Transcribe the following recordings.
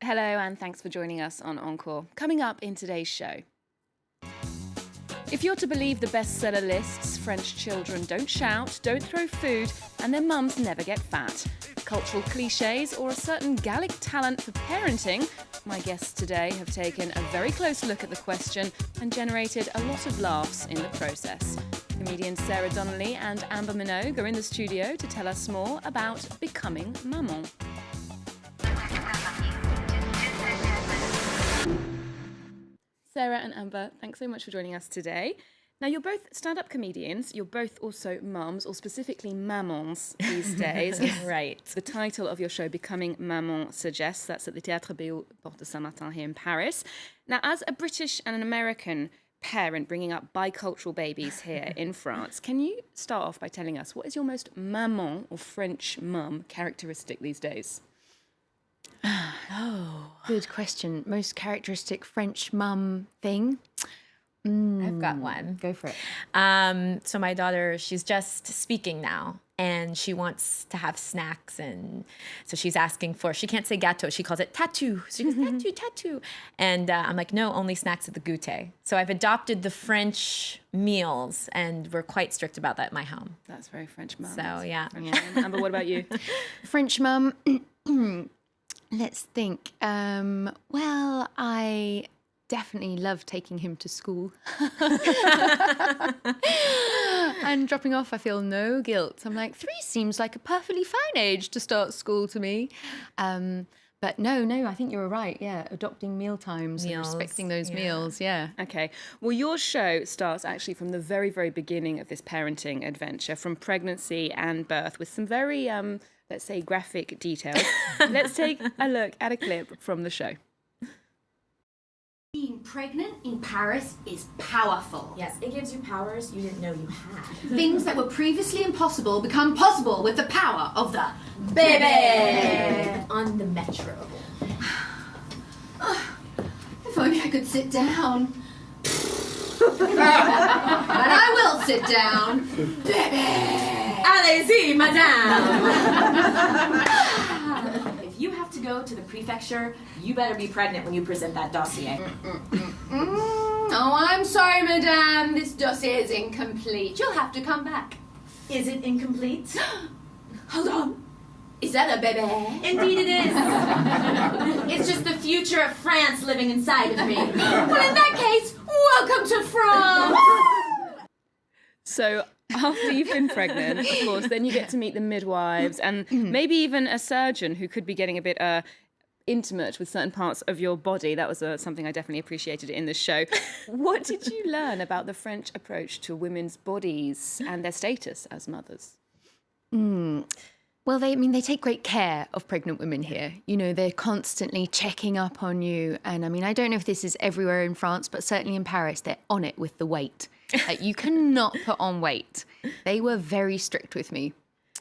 Hello, and thanks for joining us on Encore. Coming up in today's show. If you're to believe the bestseller lists, French children don't shout, don't throw food, and their mums never get fat. Cultural cliches or a certain Gallic talent for parenting, my guests today have taken a very close look at the question and generated a lot of laughs in the process. Comedians Sarah Donnelly and Amber Minogue are in the studio to tell us more about becoming Maman. Sarah and Amber, thanks so much for joining us today. Now, you're both stand-up comedians. You're both also mums, or specifically Mamans these days. Right. The title of your show, Becoming Maman, suggests that's at the Théâtre Béau Porte de Saint-Martin here in Paris. Now, as a British and an American parent bringing up bicultural babies here in France, can you start off by telling us what is your most maman or French mum characteristic these days? Oh, good question. Most characteristic French mum thing? I've got one. Go for it. So my daughter, she's just speaking now, and she wants to have snacks, and so she's asking for, she can't say gâteau, she calls it tatou. So she goes, tatou. And I'm like, no, only snacks at the goûter. So I've adopted the French meals, and we're quite strict about that at my home. That's very French mum. So, yeah. Amber, what about you? French mum, let's think. Well, I definitely love taking him to school. And dropping off, I feel no guilt. I'm like, 3 seems like a perfectly fine age to start school to me. But no, I think you were right. Yeah, adopting meal times and respecting those meals. Yeah. Okay. Well, your show starts actually from the very, very beginning of this parenting adventure, from pregnancy and birth, with some very, let's say, graphic details. Let's take a look at a clip from the show. Being pregnant in Paris is powerful. Yes, it gives you powers you didn't know you had. Things that were previously impossible become possible with the power of the baby. On the metro. If only I could sit down. And I will sit down. Baby! Allez-y, madame! If you have to go to the prefecture, you better be pregnant when you present that dossier. Oh, I'm sorry, madame. This dossier is incomplete. You'll have to come back. Is it incomplete? Hold on. Is that a baby? Indeed it is. It's just the future of France living inside of me. Well, in that case, welcome to France. So after you've been pregnant, of course, then you get to meet the midwives and maybe even a surgeon who could be getting a bit intimate with certain parts of your body. That was something I definitely appreciated in the show. What did you learn about the French approach to women's bodies and their status as mothers? Well, they take great care of pregnant women here. You know, they're constantly checking up on you. And I mean, I don't know if this is everywhere in France, but certainly in Paris, they're on it with the weight. Like, you cannot put on weight. They were very strict with me.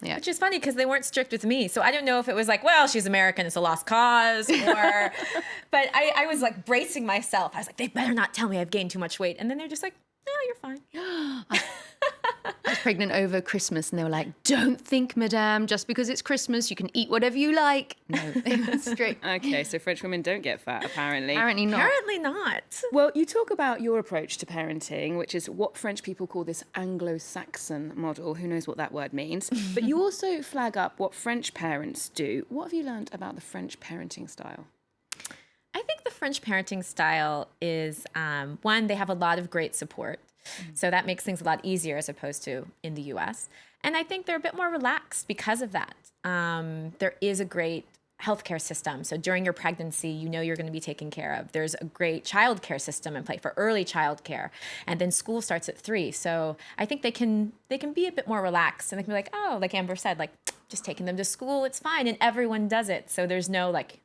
Yeah. Which is funny because they weren't strict with me. So I don't know if it was like, well, she's American, it's a lost cause, or, but I was like bracing myself. I was like, they better not tell me I've gained too much weight. And then they're just like, no, you're fine. I was pregnant over Christmas and they were like, don't think, madame, just because it's Christmas, you can eat whatever you like. No, they were strict. Okay, so French women don't get fat, apparently. Apparently not. Apparently not. Well, you talk about your approach to parenting, which is what French people call this Anglo-Saxon model. Who knows what that word means? But you also flag up what French parents do. What have you learned about the French parenting style? I think the French parenting style is, one, they have a lot of great support. So that makes things a lot easier as opposed to in the US. And I think they're a bit more relaxed because of that. There is a great healthcare system. So during your pregnancy, you know you're going to be taken care of. There's a great childcare system in place for early childcare. And then school starts at 3. So I think they can be a bit more relaxed, and they can be like, oh, like Amber said, like, just taking them to school, it's fine. And everyone does it. So there's no like,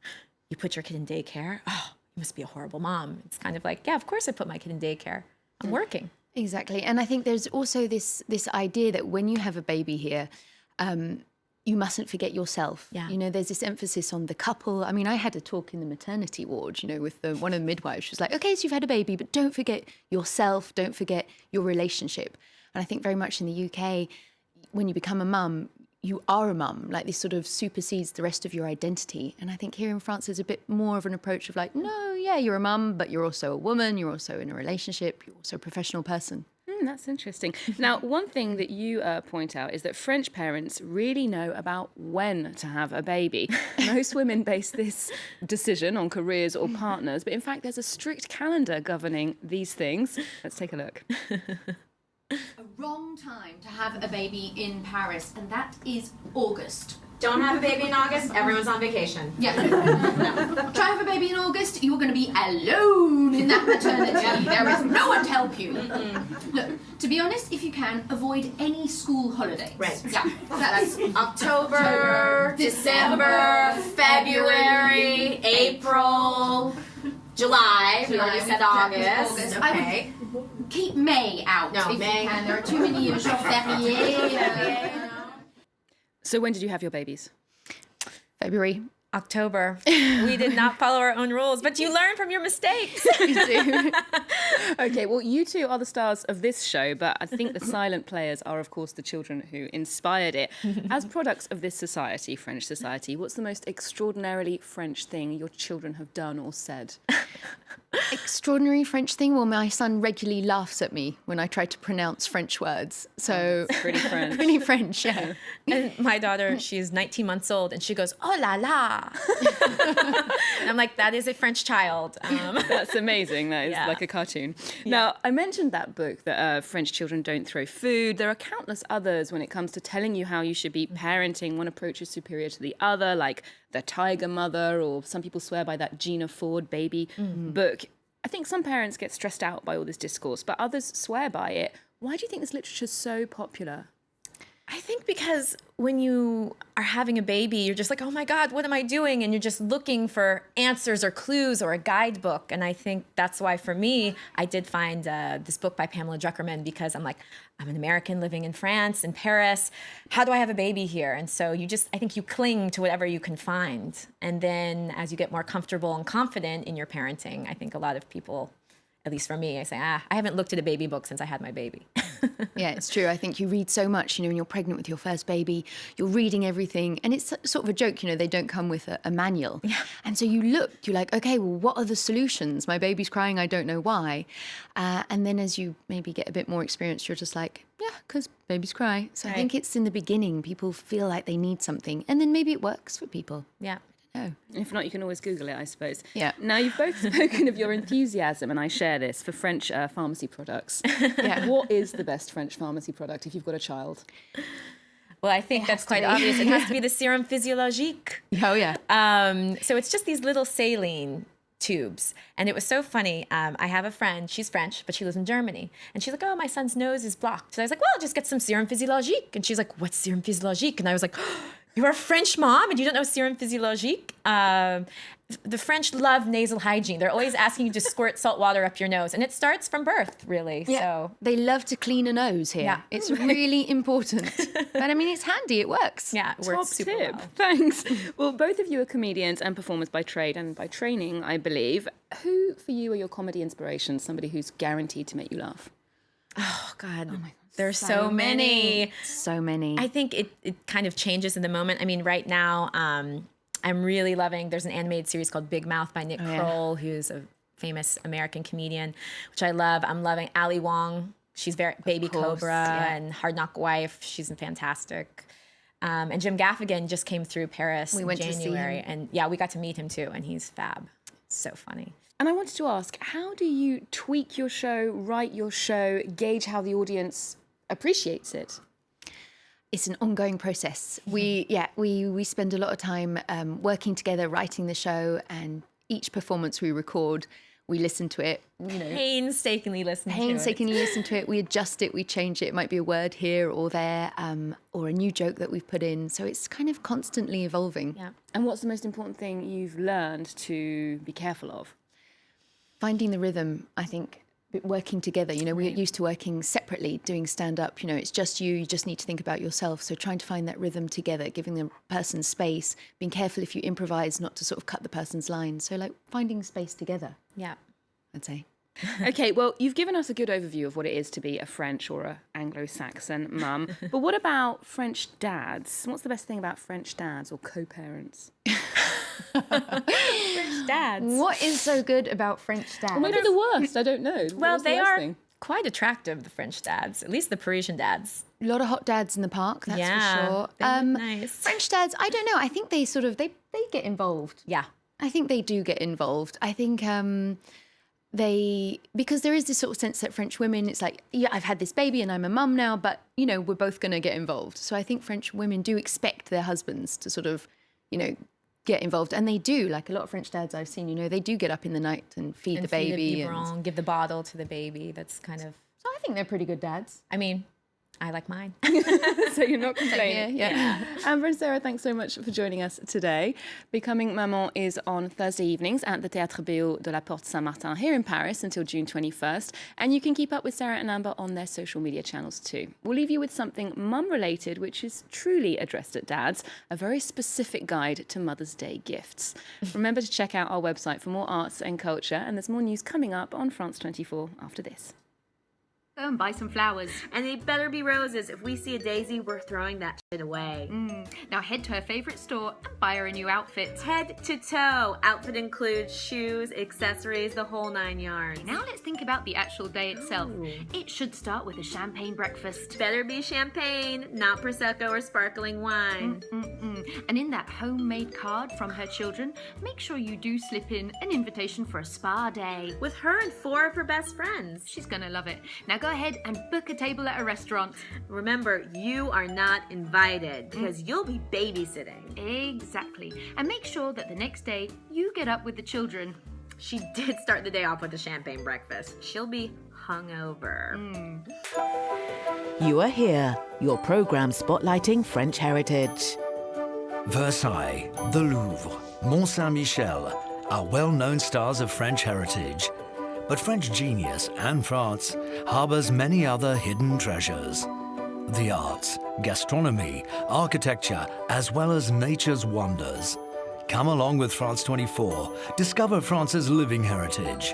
you put your kid in daycare? Oh, you must be a horrible mom. It's kind of like, yeah, of course I put my kid in daycare. I'm working. Exactly. And I think there's also this idea that when you have a baby here, you mustn't forget yourself. Yeah. You know, there's this emphasis on the couple. I mean, I had a talk in the maternity ward, you know, with one of the midwives. She was like, okay, so you've had a baby, but don't forget yourself. Don't forget your relationship. And I think very much in the UK, when you become a mum, you are a mum, like this sort of supersedes the rest of your identity. And I think here in France there's a bit more of an approach of like, no, yeah, you're a mum, but you're also a woman, you're also in a relationship, you're also a professional person. That's interesting. Now, one thing that you point out is that French parents really know about when to have a baby. Most women base this decision on careers or partners, but in fact, there's a strict calendar governing these things. Let's take a look. A wrong time to have a baby in Paris, and that is August. Don't have a baby in August. Everyone's on vacation. Yeah. No. Try have a baby in August, you're going to be alone in that maternity. There is no one to help you. Look, to be honest, if you can, avoid any school holidays. Right. Yeah. That's October, December, February, April, July. We already said August. Okay. Keep May out if May. you can. There are too many jours fériés. So when did you have your babies? February. October. We did not follow our own rules, but you learn from your mistakes. We do. Okay, well, you two are the stars of this show, but I think the silent players are, of course, the children who inspired it. As products of this society, French society, what's the most extraordinarily French thing your children have done or said? Extraordinary French thing? Well, my son regularly laughs at me when I try to pronounce French words. So Pretty French. pretty French, yeah. And my daughter, she's 19 months old, and she goes, "Oh la la." And I'm like, that is a French child. That's amazing. That is Yeah. like a cartoon. Now, I mentioned that book that French children don't throw food. There are countless others when it comes to telling you how you should be parenting. One approach is superior to the other, like the Tiger Mother, or some people swear by that Gina Ford baby book. I think some parents get stressed out by all this discourse, but others swear by it. Why do you think this literature is so popular? I think because when you are having a baby, you're just like, oh my God, what am I doing? And you're just looking for answers or clues or a guidebook. And I think that's why for me, I did find this book by Pamela Druckerman, because I'm like, I'm an American living in France, in Paris. How do I have a baby here? And so I think you cling to whatever you can find. And then as you get more comfortable and confident in your parenting, I think a lot of people, at least for me, I say, I haven't looked at a baby book since I had my baby. Yeah, it's true. I think you read so much, when you're pregnant with your first baby, you're reading everything. And it's sort of a joke, they don't come with a manual. Yeah. And so you're like, okay, well, what are the solutions? My baby's crying, I don't know why. And then as you maybe get a bit more experience, you're just like, yeah, because babies cry. So I think it's in the beginning, people feel like they need something. And then maybe it works for people. Yeah. Oh. If not, you can always Google it, I suppose. Yeah. Now, you've both spoken of your enthusiasm, and I share this, for French pharmacy products. Yeah. What is the best French pharmacy product if you've got a child? Well, I think that's quite obvious. It has to be the serum physiologique. Oh, yeah. So it's just these little saline tubes. And it was so funny. I have a friend, she's French, but she lives in Germany. And she's like, oh, my son's nose is blocked. So I was like, well, just get some serum physiologique. And she's like, what's serum physiologique? And I was like, oh, you're a French mom and you don't know serum physiologique? The French love nasal hygiene. They're always asking you to squirt salt water up your nose. And it starts from birth, really. Yeah. So They love to clean a nose here. Yeah. It's really important. But I mean, it's handy. It works. yeah, it Top works super tip. well. Thanks. Well, both of you are comedians and performers by trade and by training, I believe. Who, for you, are your comedy inspirations? Somebody who's guaranteed to make you laugh? Oh, God. There's so many. So many. I think it kind of changes in the moment. I mean, right now, I'm really loving, there's an animated series called Big Mouth by Nick Kroll, who's a famous American comedian, which I love. I'm loving Ali Wong. She's Baby Cobra and Hard Knock Wife. She's fantastic. And Jim Gaffigan just came through Paris in went January. to see him. And yeah, we got to meet him too. And he's fab. So funny. And I wanted to ask, how do you tweak your show, write your show, gauge how the audience appreciates it? It's an ongoing process. We spend a lot of time working together, writing the show, and each performance we record, we listen to it, Painstakingly listen to it. We adjust it, we change it. It might be a word here or there, or a new joke that we've put in. So it's kind of constantly evolving. Yeah. And what's the most important thing you've learned to be careful of? Finding the rhythm, I think. Working together, we're used to working separately, doing stand-up, it's just you just need to think about yourself. So trying to find that rhythm together, giving the person space, being careful if you improvise not to sort of cut the person's line. So like finding space together, Yeah. I'd say. Okay, well, you've given us a good overview of what it is to be a French or a Anglo-Saxon mum. But what about French dads? What's the best thing about French dads or co-parents? French dads. What is so good about French dads? Or maybe the worst, I don't know. Well, What's the they worst are thing? quite attractive, the French dads, at least the Parisian dads. A lot of hot dads in the park, that's Yeah, for sure. they look nice. French dads, I don't know. I think they sort of, they get involved. Yeah. I think they do get involved. I think because there is this sort of sense that French women, it's like, yeah, I've had this baby and I'm a mum now, but, you know, we're both going to get involved. So I think French women do expect their husbands to sort of, you know, get involved. And they do, like a lot of French dads I've seen, you know, they do get up in the night and feed the baby. Feed the biberon, give the bottle to the baby. That's kind of... So I think they're pretty good dads. I mean, I like mine. So you're not complaining. Yeah. Amber and Sarah, thanks so much for joining us today. Becoming Maman is on Thursday evenings at the Théâtre Bio de la Porte Saint-Martin here in Paris until June 21st. And you can keep up with Sarah and Amber on their social media channels too. We'll leave you with something mum-related, which is truly addressed at dads, a very specific guide to Mother's Day gifts. Remember to check out our website for more arts and culture, and there's more news coming up on France 24 after this. Go and buy some flowers. And they better be roses. If we see a daisy, we're throwing that shit away. Now head to her favourite store and buy her a new outfit. Head to toe. Outfit includes shoes, accessories, the whole 9 yards. Now let's think about the actual day itself. It should start with a champagne breakfast. Better be champagne, not Prosecco or sparkling wine. And in that homemade card from her children, make sure you do slip in an invitation for a spa day. With her and 4 of her best friends. She's gonna love it. Now go ahead and book a table at a restaurant. Remember, you are not invited because you'll be babysitting. Exactly. And make sure that the next day you get up with the children. She did start the day off with a champagne breakfast. She'll be hungover. You Are Here, your programme spotlighting French heritage. Versailles, the Louvre, Mont Saint-Michel are well-known stars of French heritage. But French genius, Anne France, harbours many other hidden treasures. The arts, gastronomy, architecture, as well as nature's wonders. Come along with France 24, discover France's living heritage.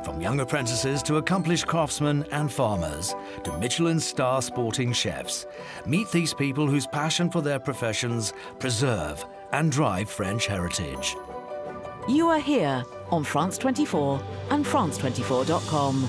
From young apprentices to accomplished craftsmen and farmers, to Michelin star sporting chefs, meet these people whose passion for their professions preserve and drive French heritage. You Are Here on France 24 and France24.com.